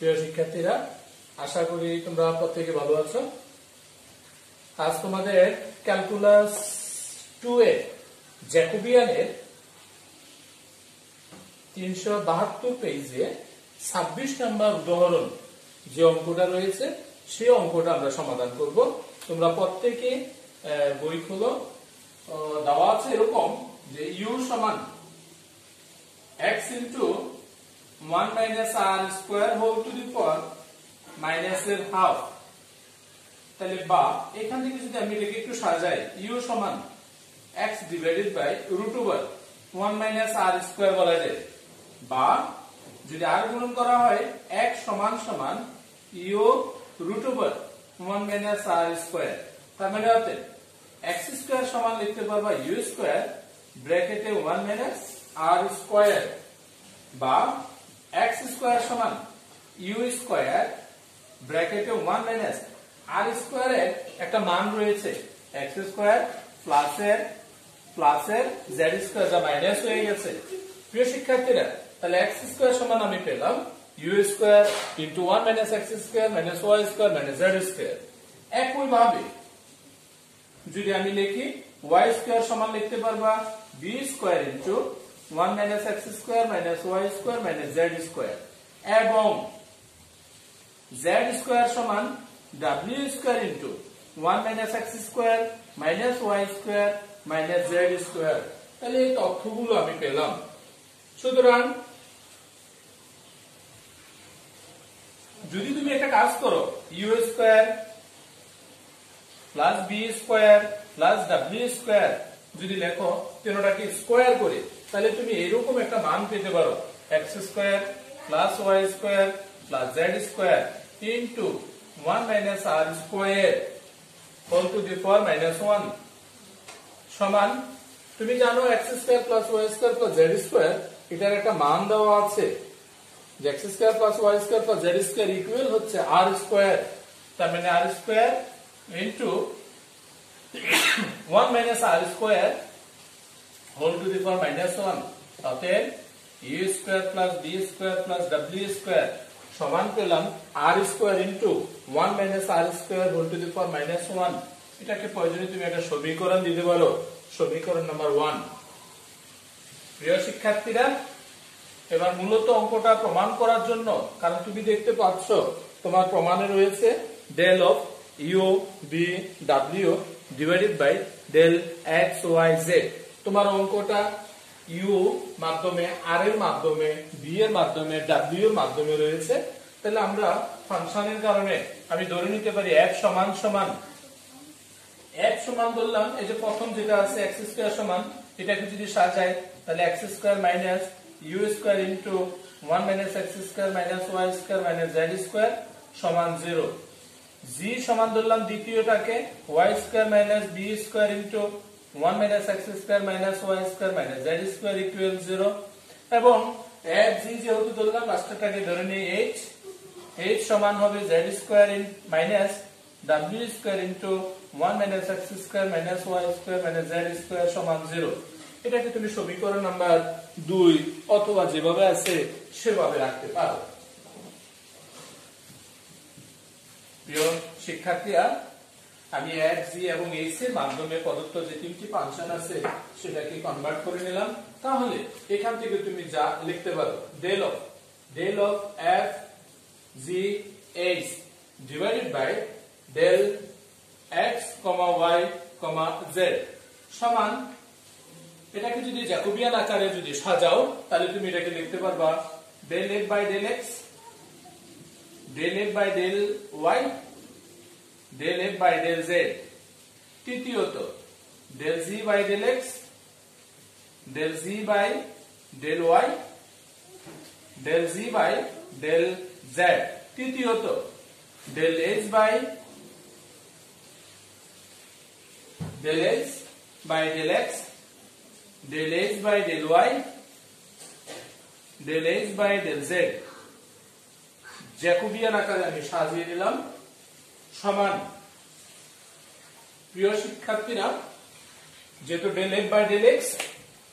প্রিয় শিক্ষার্থীরা, আশা করি তোমরা প্রত্যেকে ভালো আছো। আজ তোমাদের ক্যালকুলাস 2 এর জ্যাকোবিয়ানের 372 পেজে 26 নম্বর উদাহরণ যে অঙ্কটা রয়েছে সেই অঙ্কটা আমরা সমাধান করব। তোমরা প্রত্যেকে বই খোলো। দেওয়া আছে এরকম যে u সমান x into 1 minus r square whole to the power minus এর হাফ। তাহলে বা এখান থেকে যদি আমি এটাকে একটু সাজাই, u সমান x divided by root over 1 minus r square বলা যায়, বা যদি r গুণন করা হয় x সমান সমান u root over 1 minus r square। তার মানে হতে x square সমান লিখতে পারবা u square ব্র্যাকেটে 1 minus r square, বা x square সমান u square ব্র্যাকেটে 1 minus r square এর একটা মান রয়েছে x square প্লাস এর z square যা মাইনাস হয়ে গেছে। প্রিয় শিক্ষার্থীরা, তাহলে x square সমান আমি পেলাম u square into 1 minus x square minus y square minus z square। একই ভাবে যদি আমি লিখি y square সমান লিখতে পারবা b square into 1 minus x square minus y square minus z square, এবং z square সমান w square into 1 minus x square minus y square minus z square। তাহলে এই তথ্যগুলো আমি পেলাম। সুতরাং যদি তুমি একটা কাজ করো, u square plus b square plus w square যদি লেখো তিনটাকে স্কয়ার করে, তাহলে তুমি এরকম একটা মান পেতে পারো x square plus y square plus z square into 1 minus r square whole to the power minus 1 সমান, তুমি জানো x square plus y square plus z square এটার একটা মান দেওয়া আছে যে x square plus y square plus z square equal হচ্ছে r square। তার মানে r square into 1 minus r square whole to the power minus 1, অতএব u square plus b square plus w square সমান পেলাম r square into 1 minus r square whole to the power minus 1। এটাকে প্রয়োজনে তুমি একটা সমীকরণ দিতে পারো, সমীকরণ নাম্বার 1। প্রিয় শিক্ষার্থীরা, এবার মূলত অঙ্কটা প্রমাণ করার জন্য, কারণ তুমি দেখতে পাচ্ছ তোমার প্রমাণে রয়েছে del of u b w divided by del x y z। তোমার অঙ্কটা u মাধ্যমে, r এর মাধ্যমে, b এর মাধ্যমে, w এর মাধ্যমে রয়েছে। তাহলে আমরা ফাংশনের কারণে আমি ধরে নিতে পারি f সমান সমান f সমান ধরলাম এই যে প্রথম যেটা আছে x স্কয়ার সমান, এটাকে যদি সাজাই তাহলে x square minus u square into 1 minus x square minus y square minus z square সমান 0। g সমান ধরলাম দ্বিতীয়টাকে y square minus b square into 1 minus x square minus y square minus z square equal 0, এবং f g যেহেতু ধরলাম লাস্টটাকে ধরে নিই h সমান হবে z square minus w square into 1 minus x square minus y square minus z square সমান 0। এটাকে তুমি সমীকরণ নাম্বার 2 অথবা যেভাবে আছে সেভাবে রাখতে পারো। প্রিয় শিক্ষার্থীরা, আমি x g এবং h এর মাধ্যমে প্রদত্ত যে তিনটি ফাংশন আছে সেটাকে কনভার্ট করে নিলাম। তাহলে এখান থেকে তুমি যা লিখতে পারো del of f g h divided by del x, y, z সমান, এটাকে যদি জ্যাকোবিয়ান আকারে যদি সাজাও তাহলে তুমি এটাকে লিখতে পারবা del f by del x, del f by del y, del f by del z। তৃতীয়ত del z by del x, del z by del y, del z by del z। তৃতীয়ত del h by del x, del h by del y, del h by del z Jacobian আকারে আমি সাজিয়ে দিলাম সমান। প্রিয় শিক্ষার্থীরা, যেহেতু del f by del x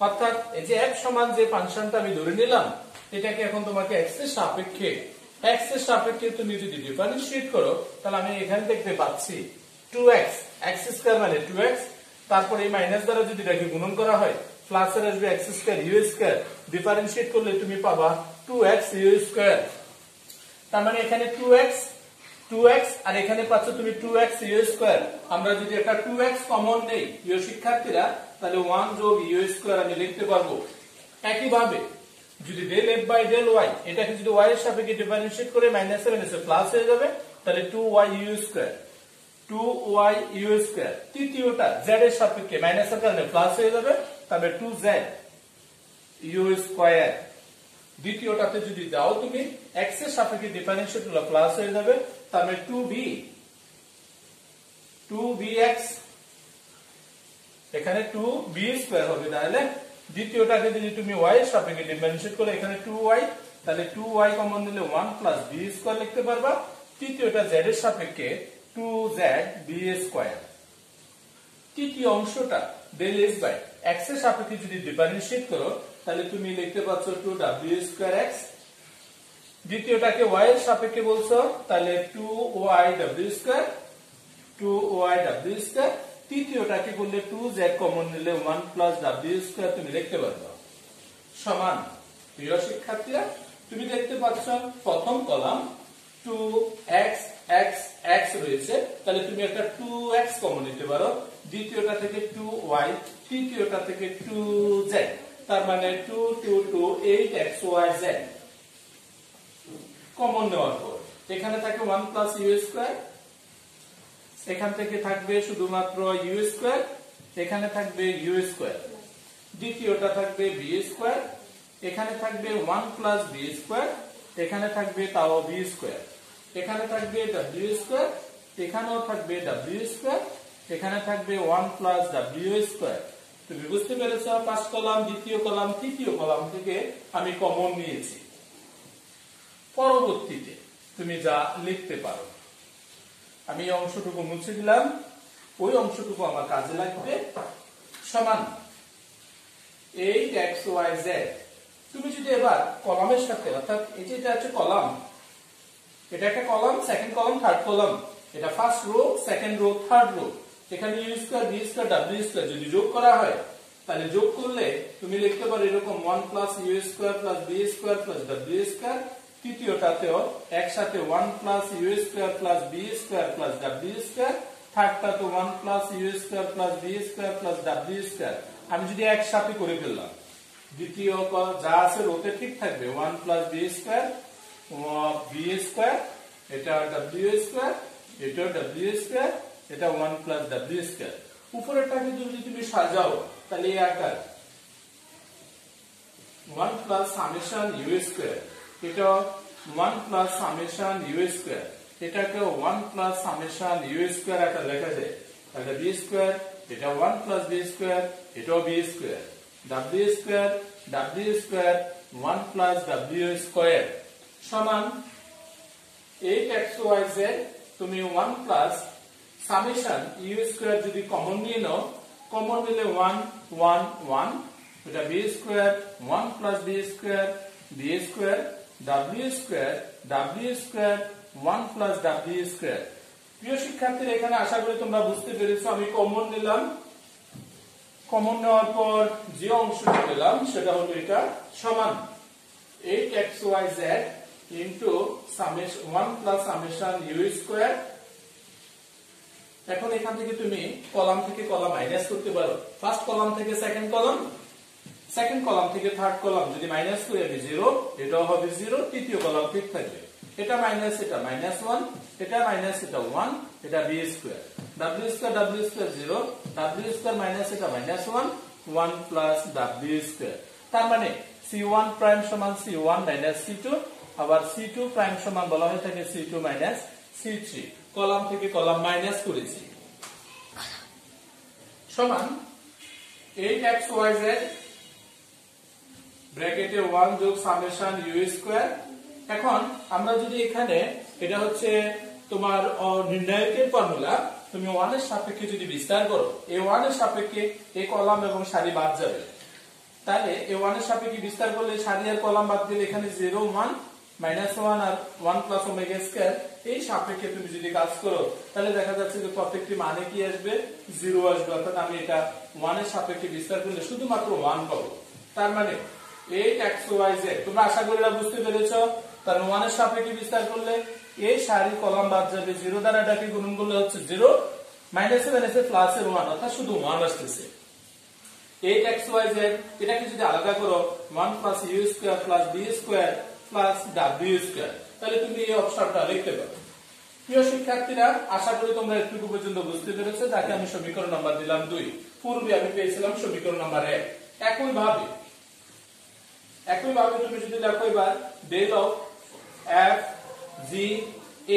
অর্থাৎ এই যে f সমান যে ফাংশনটা আমি ধরে নিলাম, এটাকে এখন তোমাকে x এর সাপেক্ষে x এর সাপেক্ষে তুমি যদি ডিফারেন্সিয়েট করো তাহলে আমি এখানে দেখতে পাচ্ছি 2x x স্কয়ার মানে 2x, তারপর এই মাইনাস দ্বারা যদি এটাকে গুণন করা হয় প্লাস এর আসবে x square u square, differentiate করলে তুমি পাবা 2x u স্কয়ার। তার মানে এখানে 2x আর এখানে পাচ্ছ তুমি 2x u স্কয়ার। আমরা যদি একটা 2x কমন নেই প্রিয় শিক্ষার্থীরা তাহলে 1 যোগ u স্কয়ার আমি লিখতে পারবো। একই ভাবে যদি del f by del y এটাকে যদি y এর সাপেক্ষে ডিফারেন্সিয়েট করে মাইনাস এর মাইনাস প্লাস হয়ে যাবে তাহলে 2y u square 2y u square. তৃতীয়টা z এর সাপেক্ষে মাইনাস এর কারণে প্লাস হয়ে যাবে তবে 2z u স্কয়ার। দ্বিতীয়টাতে যদি দাও তুমি x এর সাপেক্ষে ডিফারেন্সিয়েট করলে প্লাস হয়ে যাবে তবে 2bx এখানে 2b স্কয়ার হবে। তাহলে দ্বিতীয়টাকে যদি তুমি y এর সাপেক্ষে ডিফারেন্সিয়েট করলে এখানে 2y তাহলে 2y কমন নিলে 1 প্লাস b স্কয়ার লিখতে পারবা। তৃতীয়টা z এর সাপেক্ষে 2z b স্কয়ার। তৃতীয় অংশটা del s বাই x এর সাপেক্ষে যদি ডিফারেন্সিয়েট করো তাহলে তুমি লিখতে পাচ্ছ 2w স্কয়ার x। দ্বিতীয়টাকে y এর সাপেক্ষে বলছো তাহলে 2yw স্কয়ার 2yw স্কয়ার। তৃতীয়টাকে করলে 2z কমন নিলে 1 প্লাস w স্কয়ার তুমি লিখতে পারবে সমান। প্রিয় শিক্ষার্থীরা তুমি দেখতে পাচ্ছ প্রথম কলাম 2x x x রয়েছে তাহলে তুমি একটা 2x কমন নিতে পারো, দ্বিতীয়টা থেকে 2y, তৃতীয়টা থেকে 2z, তার মানে 2 2 2 8xyz কমন নেওয়ার পর এখানে থাকে 1 প্লাস u স্কয়ার, এখান থেকে থাকবে শুধুমাত্র u স্কয়ার, এখানে থাকবে u স্কয়ার। দ্বিতীয়টা থাকবে b স্কয়ার, এখানে থাকবে 1 প্লাস b স্কয়ার, এখানে থাকবে তাও b স্কয়ার, এখানে থাকবে w স্কয়ার, এখানেও থাকবে w স্কয়ার, এখানে থাকবে 1 প্লাস w স্কয়ার। তুমি বুঝতে পেরেছো ফার্স্ট কলাম, দ্বিতীয় কলাম, তৃতীয় কলাম থেকে আমি কমন নিয়েছি। পরবর্তীতে তুমি যা লিখতে পারো, আমি এই অংশটুকু মুছে দিলাম, ওই অংশটুকু আমার কাজে লাগবে সমান 8xyz। তুমি যদি এবার কলামের সাথে অর্থাৎ এই যে এটা হচ্ছে কলাম, এটা একটা column, second column, third column, এটা first row, second row, third row, এখানে u square b square w square যদি যোগ করা হয় তাহলে যোগ করলে তুমি লিখতে পারো এরকম 1 plus u square plus b square plus w square. তৃতীয়টাতেও একসাথে 1 plus u square plus b square plus w square, থার্ডটাতে 1 plus u square plus b square plus w square. আমি যদি একসাথে করে ফেললাম, দ্বিতীয় যা আছে রোতে ঠিক থাকবে, 1 plus b square b square, এটা w স্কয়ার, এটা w স্কয়ার, এটা 1 প্লাস w স্কয়ার। উপরেরটাকে যদি তুমি সাজাও তাহলে এই আকার 1 প্লাস সামেশন u স্কয়ার, এটা 1 প্লাস সামেশন u স্কয়ার, এটাকে 1 প্লাস সামেশন u স্কয়ার আকার লেখা যায়। তাহলে b স্কয়ার, এটা 1 প্লাস b স্কয়ার, এটাও b square, w square w square 1 plus w square সমান 8xyz। তুমি 1 প্লাস সামেশন u স্কয়ার যদি কমন নিয়ে নাও, কমন নিলে 1 1 1, এটা b square 1 plus b square b square, w square w square 1 plus w square. প্রিয় শিক্ষার্থীরা এখানে আশা করি তোমরা বুঝতে পেরেছো। আমি কমন নিলাম, কমন নেওয়ার পর যে অংশটি পেলাম সেটা হলো এটা সমান 8xyz into summation 1 plus summation u square. এখন এখান থেকে তুমি কলাম থেকে কলাম মাইনাস করতে পারো, ফার্স্ট কলাম থেকে সেকেন্ড কলাম, সেকেন্ড কলাম থেকে থার্ড কলাম যদি মাইনাস করি আমি 0, এটাও হবে 0, তৃতীয় কলাম ঠিক থাকবে, এটা মাইনাস এটা মাইনাস 1, এটা মাইনাস এটা 1, এটা b square, w square w square 0, w square minus এটা মাইনাস 1 1 প্লাস w স্কয়ার। তার মানে c1 প্রাইম সমান c1 মাইনাস c2, আবার c2 প্রাইম সমান বলা হয়ে থাকে c2 মাইনাস c3। কলাম থেকে কলাম মাইনাস করেছি সমান 8xyz ব্র্যাকেটে 1 যোগ সামেশন u স্কয়ার। এখন আমরা যদি এখানে এটা হচ্ছে তোমার নির্ণায়কের ফর্মুলা, তুমি 1 এর সাপেক্ষে যদি বিস্তার করো, এই 1 এর সাপেক্ষে এই কলাম এবং সারি বাদ যাবে, তাহলে এই 1 এর সাপেক্ষে বিস্তার করলে সারি আর কলাম বাদ দিলে এখানে 0 1, -1 আর 1 প্লাস ওমেগা স্কয়ার এই সাপেক্ষে তুমি যদি কাজ করো তাহলে দেখা যাচ্ছে যে প্রত্যেকটি মানে কি আসবে 0 আসবে, অর্থাৎ আমি এটা 1 এর সাপেক্ষে বিস্তার করলে শুধুমাত্র 1 পাবো। তার মানে 8xyz তোমরা আশা করি বুঝতে পেরেছো। তার 1 এর সাপেক্ষে বিস্তার করলে এই সারি কলাম বাদ যাবে, 0 দ্বারা এটাকে গুণন করলে হচ্ছে 0, -7 এসে প্লাস এর 1 অর্থাৎ শুধু 1 আসছে। 8xyz এটাকে যদি আলাদা করো 1 plus u square plus b square plus w square, তাহলে তুমি এই অপশনটা লিখতে পারো। প্রিয় শিক্ষার্থীরা, আশা করি তোমরা এতটুকু পর্যন্ত বুঝতে পেরেছো, যাকে আমি সমীকরণ নাম্বার দিলাম 2। পূর্বে আমি পেয়েছিলাম সমীকরণ নাম্বার 1। একইভাবে তুমি যদি লেখো এবার del of f g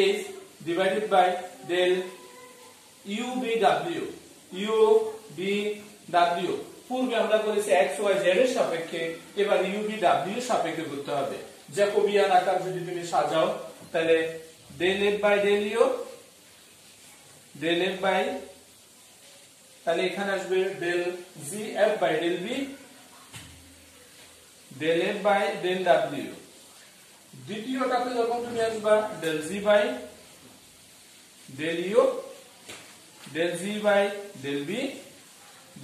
is divided by del u b w পূর্বে আমরা করেছি x y z এর সাপেক্ষে, এবার u b w এর সাপেক্ষে করতে হবে। জ্যাকোবিয়ান আকার যদি তুমি সাজাও তাহলে del f by del u তাহলে এখানে আসবে del g f by del b del f by del w। দ্বিতীয়টাতে যখন তুমি আসবা del g by del u del g by del b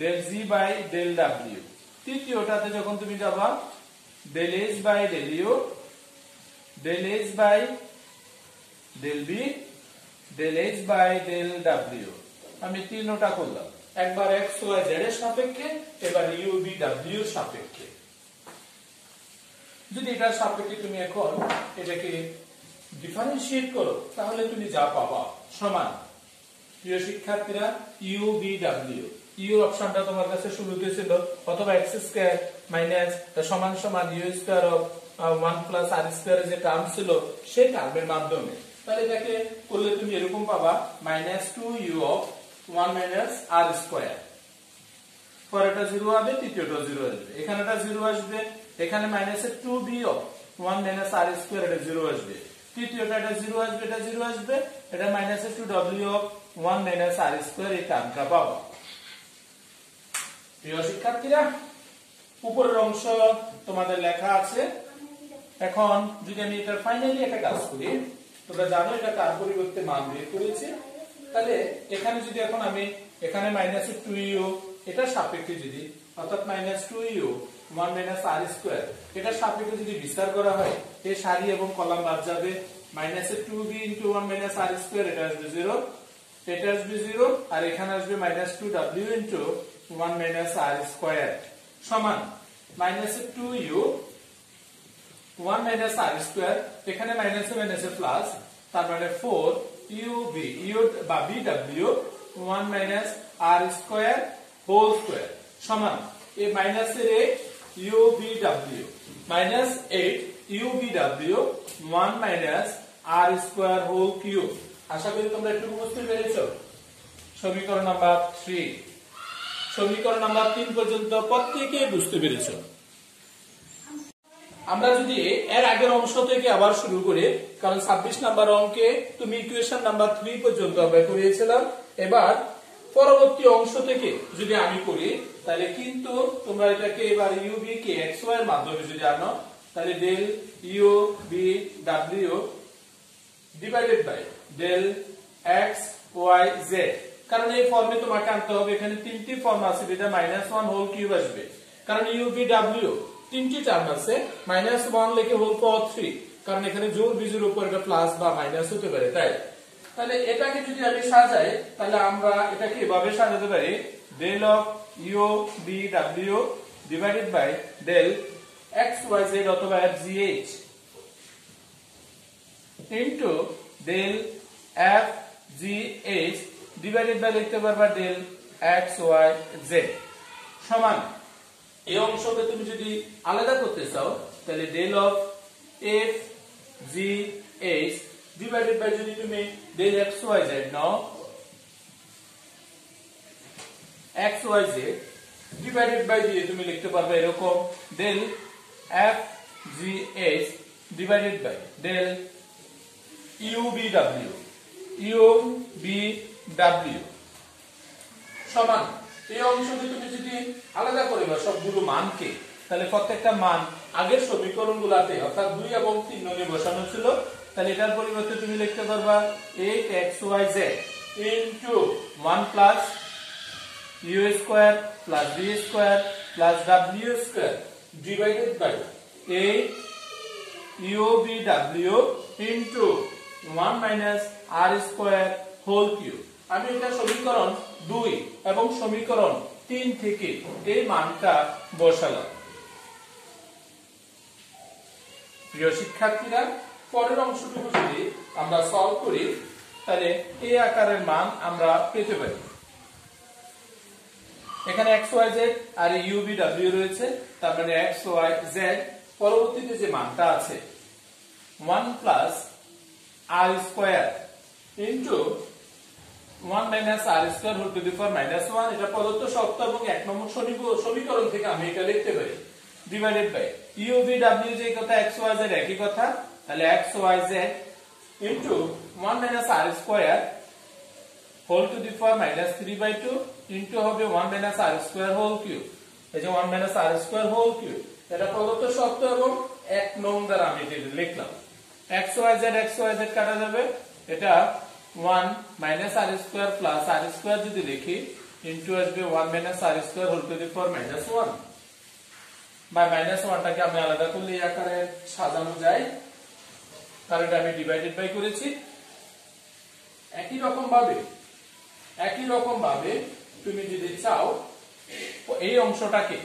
del g by del w। তৃতীয়টাতে যখন তুমি যাবা del h by del u del h by del b del h by del w। আমি তিনটা করলাম, একবার x y z এর সাপেক্ষে, এবার u b w এর সাপেক্ষে। যদি এটার সাপেক্ষে তুমি এখন এটাকে ডিফারেন্সিয়েট করো তাহলে তুমি যা পাবা সমান। প্রিয় শিক্ষার্থীরা, u b w u অপশনটা তোমার কাছে শুরুতে ছিল অথবা x স্কয়ার মাইনাস সমান সমান u square of 1 plus r square যে টার্ম ছিল সেই টার্মের মাধ্যমে, তাহলে এটাকে করলে তুমি এরকম পাবা -2u of 1 minus r square. পরেরটা 0 হবে, তৃতীয়টা 0 আসবে, এখানেটা 0 আসবে, এখানে -2b of 1 minus r square এটা 0 আসবে, তৃতীয়টা এটা 0 আসবে, এটা 0 আসবে, এটা -2w of 1 minus r square এই টার্মটা পাবো। প্রিয় শিক্ষার্থীরা, উপরের অংশ তোমাদের লেখা আছে। এখন যদি আমি এটা ফাইনালি একটা কাজ করি, তোমরা জানো এটা কার পরিবর্তে মান বের করেছি, তাহলে এখানে যদি এখন আমি এখানে -2u এটা সাপেক্ষে যদি, অর্থাৎ -2u 1 মাইনাস r স্কয়ার এটা সাপেক্ষে যদি বিস্তার করা হয়, এই সারি এবং কলাম বাদ যাবে, -2b * 1 মাইনাস r স্কয়ার এটা আসবে 0, এটা আসবে 0, আর এখানে আসবে -2w * 1 মাইনাস r স্কয়ার সমান -2u 1 মাইনাস r স্কয়ার, এখানে -7 প্লাস, তার মানে 4ub u বা bw 1 minus r square whole square সমান এই মাইনাস এর ubw minus 8 ubw 1 minus r square whole cube. আশা করি তোমরা একটু বুঝতে পেরেছো। সমীকরণ নাম্বার 3, সমীকরণ নাম্বার 3 পর্যন্ত প্রত্যেকেই বুঝতে পেরেছো। আমরা যদি এর আগের অংশ থেকে আবার শুরু করি, কারণ 26 নাম্বার অঙ্কে তুমি ইকুয়েশন নাম্বার 3 পর্যন্ত আমরা করিয়েছিলাম, এবার পরবর্তী অংশ থেকে যদি আমি করি তাহলে কিন্তু তোমরা এটাকে এবার u b কে x y এর মাধ্যমে যদি আনো তাহলে del u b w divided by del x y z, কারণ এই ফর্মে তোমাকে আনতে হবে। এখানে তিনটি ফর্ম আছে, যেটা -1 হোল কিউব আসবে, কারণ u b w তিনটি টার্ম আছে, -1 লিখে হোল পাওয়ার 3, কারণ এখানে জোর বিজোর উপর এটা প্লাস বা মাইনাস হতে পারে, তাই তাহলে এটাকে যদি আমি সাজাই তাহলে আমরা এটাকে এভাবে সাজাতে পারি del of u b w divided by del x y z অথবা f g h into del f g h divided by লিখতে পারবা del x y z সমান। এই অংশকে তুমি যদি আলাদা করতে চাও তাহলে del of f g h divided by যদি তুমি del x y z নাও, x y z divided by দিয়ে তুমি লিখতে পারবে এরকম del f g h divided by del u b w সমান। এই অংশকে তুমি যদি আলাদা করে বা সবগুলো মানকে তাহলে প্রত্যেকটা মান আগের সমীকরণগুলোতে অর্থাৎ 2 এবং 3 নং এ বসানো ছিল। তাহলে এটার পরিবর্তে তুমি লিখতে পারবা 8xyz into 1 plus u square plus v square plus w square divided by 8 ubw into 1 minus r square whole cube. আমি এটা সমীকরণ 2 এবং সমীকরণ 3 থেকে এই মানটা বসালাম। প্রিয় শিক্ষার্থীরা, পরের অংশটুকু যদি আমরা সলভ করি তাহলে এই আকারের মান আমরা পেতে পারি। এখানে xyz আর ubw রয়েছে, তার মানে xyz পরবর্তীতে যে মানটা আছে 1 plus r square into 1 minus r square whole to the power minus 1, এটা প্রদত্ত শর্ত এবং 1 নম্বর সমীকরণ থেকে আমি এটা লিখতে পারি ডিভাইডেড বাই ubw যে কথা xyz একই কথা, তাহলে xyz into 1 minus r square whole to the power minus 3/2 into হবে 1 minus r square whole cube. এই যে 1 minus r square whole cube এটা প্রদত্ত শর্ত এবং 1 নং দ্বারা আমি এটা লিখলাম। xyz কাটা যাবে, এটা 1 minus r square plus r square যদি লিখি ইনটু আসবে 1 minus r square whole to the power minus 1 by minus 1 টাকে আমি আলাদা করলে এই আকারে সাজানো যায়, কারণ এটা আমি ডিভাইডেড বাই করেছি। একই রকম ভাবে তুমি যদি চাও এই অংশটাকে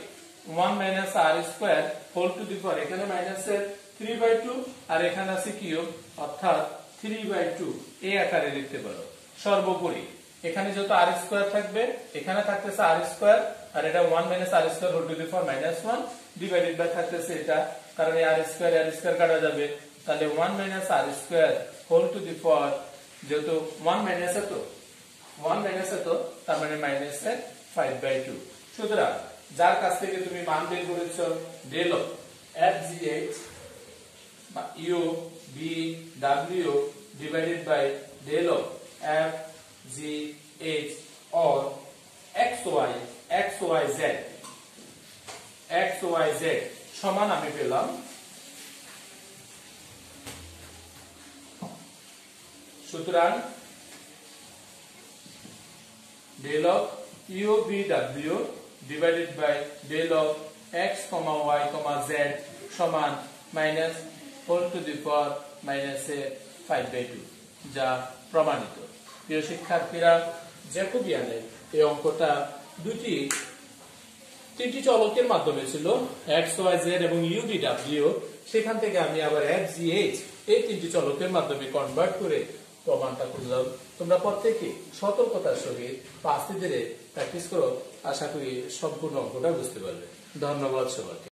1 minus r square whole to the power, এখানে মাইনাসের 3/2 আর এখানে আছে কিউব অর্থাৎ 3/2 এই আকারে লিখতে পারো। সর্বোপরি এখানে যত r স্কয়ার থাকবে এখানে থাকতেছে r স্কয়ার আর এটা 1 minus r square whole to the power minus 1 divided by থাকতেছে এটা, কারণ এই r স্কয়ার কাটা যাবে, তাহলে 1 minus r square whole to the power যেহেতু 1 মাইনাস তো তার মানে মাইনাস 5/2। সুতরাং যার কাছ থেকে তুমি মান বের করেছো del of fgh u b w divided by del of fgh or xyz সমান আমি পেলাম, সুতরাং del of ubw divided by del of x, y, z সমান minus whole to the power minus 5/2, যা প্রমাণিত। প্রিয় শিক্ষার্থীরা, জ্যাকোবিয়ানের এই অঙ্কটা তিনটি চলকের মাধ্যমে ছিল x, y, z এবং ubw, সেখান থেকে আমি আবার fgh এই তিনটি চলকের মাধ্যমে কনভার্ট করে প্রমাণটা করলাম। তোমরা প্রত্যেকে সতর্কতার সহিত আস্তে ধীরে প্র্যাকটিস করো, আশা করি সম্পূর্ণ অঙ্কটা বুঝতে পারবে। ধন্যবাদ সবাইকে।